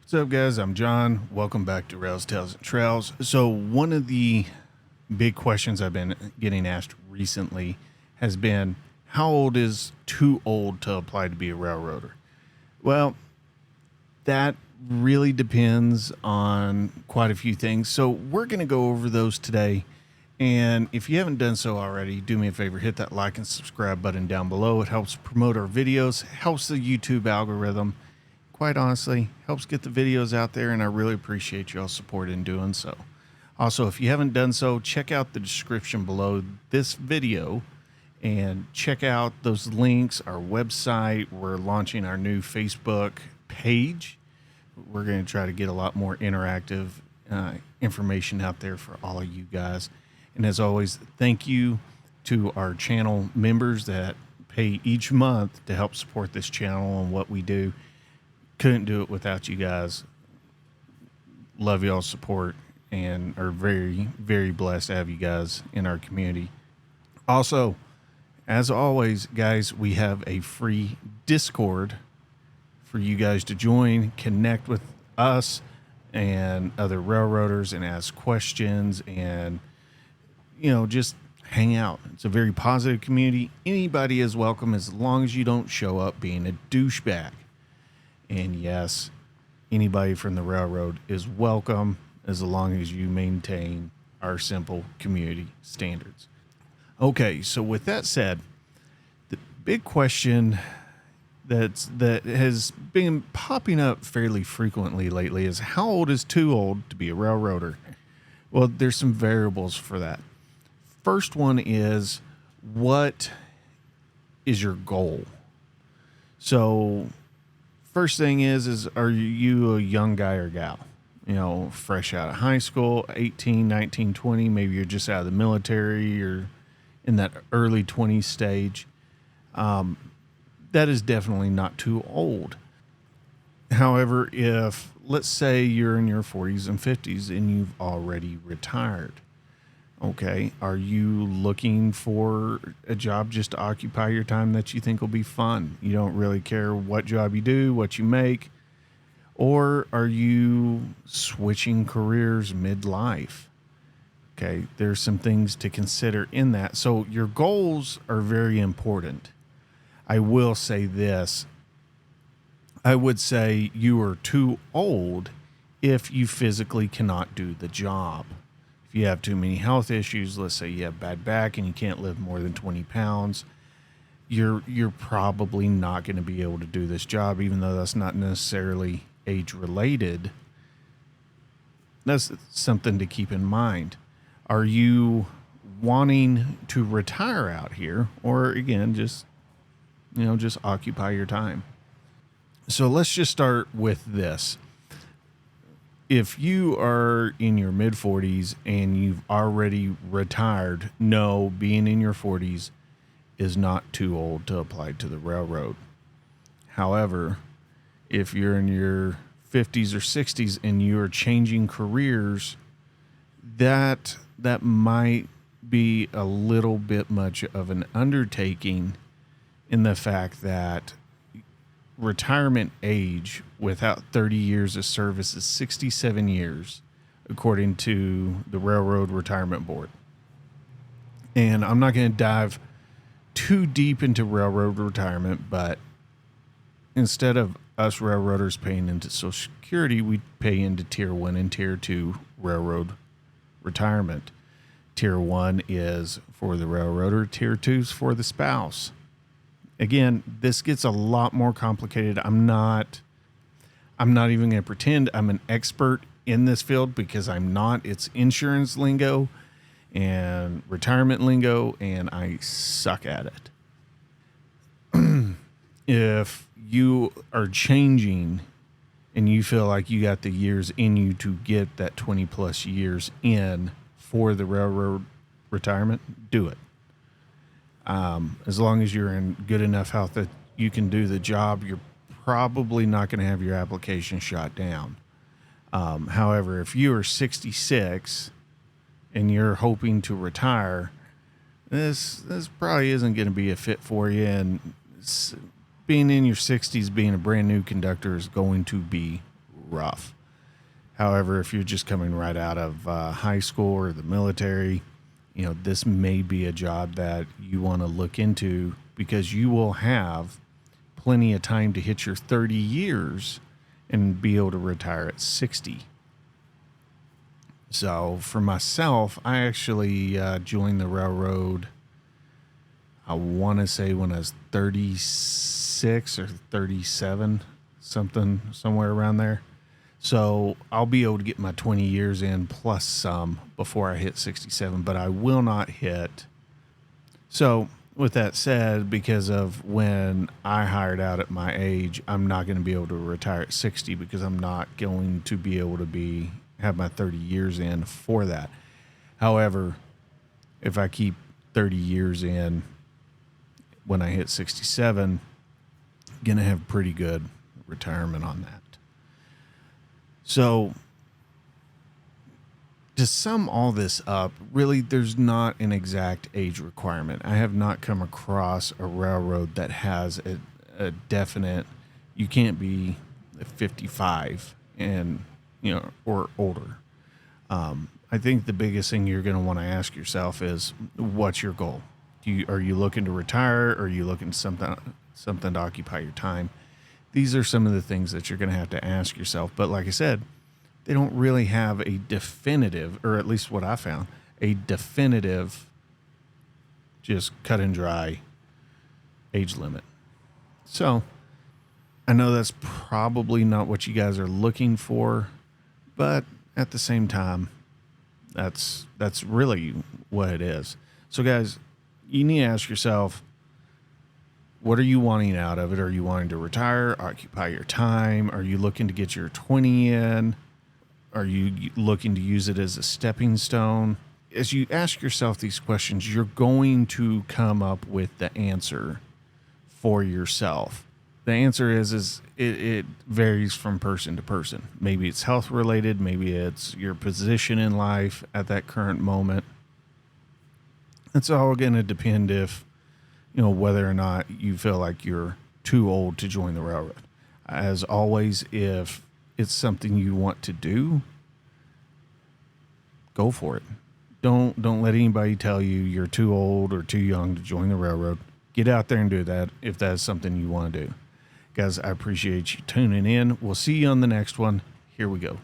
What's up, guys? I'm John. Welcome back to Rails, Tales, and Trails. So one of the big questions I've been getting asked recently has been, how old is too old to apply to be a railroader? Well, that really depends on quite a few things. So we're going to go over those today. And if you haven't done so already, do me a favor, hit that like and subscribe button down below. It helps promote our videos, helps the YouTube algorithm. Quite honestly, helps get the videos out there, and I really appreciate y'all's support in doing so. Also, if you haven't done so, check out the description below this video and check out those links, our website. We're launching our new Facebook page. We're going to try to get a lot more interactive information out there for all of you guys. And as always, thank you to our channel members that pay each month to help support this channel and what we do. Couldn't do it without you guys. Love y'all's support and are very, very blessed to have you guys in our community. Also, as always, guys, we have a free Discord for you guys to join, connect with us and other railroaders and ask questions and, just hang out. It's a very positive community. Anybody is welcome as long as you don't show up being a douchebag. And yes, anybody from the railroad is welcome as long as you maintain our simple community standards. Okay, so with that said, the big question that has been popping up fairly frequently lately is, how old is too old to be a railroader? Well, there's some variables for that. First one is, what is your goal? So first thing is are you a young guy or gal? Fresh out of high school, 18, 19, 20, maybe you're just out of the military or in that early 20s stage. That is definitely not too old. However, if let's say you're in your 40s and 50s and you've already retired, okay, are you looking for a job just to occupy your time that you think will be fun? You don't really care what job you do, what you make, or are you switching careers midlife? Okay, there's some things to consider in that. So your goals are very important. I will say this. I would say you are too old if you physically cannot do the job. If you have too many health issues, let's say you have bad back and you can't lift more than 20 pounds, you're probably not going to be able to do this job, even though that's not necessarily age related. That's something to keep in mind. Are you wanting to retire out here, or again, just occupy your time? So let's just start with this. If you are in your mid 40s and you've already retired, no, being in your 40s is not too old to apply to the railroad. However, if you're in your 50s or 60s and you're changing careers, that might be a little bit much of an undertaking, in the fact that retirement age without 30 years of service is 67 years, according to the Railroad Retirement Board. And I'm not going to dive too deep into railroad retirement, but instead of us railroaders paying into Social Security, we pay into Tier 1 and Tier 2 railroad retirement. Tier 1 is for the railroader, Tier 2 is for the spouse. Again, this gets a lot more complicated. I'm not even going to pretend I'm an expert in this field, because I'm not. It's insurance lingo and retirement lingo, and I suck at it. If you are changing and you feel like you got the years in you to get that 20 plus years in for the railroad retirement, do it. As long as you're in good enough health that you can do the job, you're probably not going to have your application shot down. However, if you are 66 and you're hoping to retire, this probably isn't going to be a fit for you. And being in your 60s, being a brand new conductor is going to be rough. However, if you're just coming right out of high school or the military, this may be a job that you want to look into, because you will have plenty of time to hit your 30 years and be able to retire at 60. So for myself, I actually joined the railroad, I want to say when I was 36 or 37, somewhere around there. So I'll be able to get my 20 years in plus some before I hit 67, but I will not hit. So with that said, because of when I hired out at my age, I'm not going to be able to retire at 60, because I'm not going to be able to have my 30 years in for that. However, if I keep 30 years in when I hit 67, going to have pretty good retirement on that. So to sum all this up, really, there's not an exact age requirement. I have not come across a railroad that has a definite, you can't be 55 and, or older. I think the biggest thing you're going to want to ask yourself is, what's your goal? Are you looking to retire? Or are you looking something to occupy your time? These are some of the things that you're going to have to ask yourself. But like I said, they don't really have a definitive, or at least what I found, a definitive, just cut and dry age limit. So I know that's probably not what you guys are looking for, but at the same time, that's really what it is. So guys, you need to ask yourself, what are you wanting out of it? Are you wanting to retire, occupy your time? Are you looking to get your 20 in? Are you looking to use it as a stepping stone? As you ask yourself these questions, you're going to come up with the answer for yourself. The answer is it varies from person to person. Maybe it's health related. Maybe it's your position in life at that current moment. It's all going to depend if, whether or not you feel like you're too old to join the railroad. As always, if it's something you want to do, go for it. Don't let anybody tell you you're too old or too young to join the railroad. Get out there and do that if that's something you want to do. Guys, I appreciate you tuning in. We'll see you on the next one. Here we go.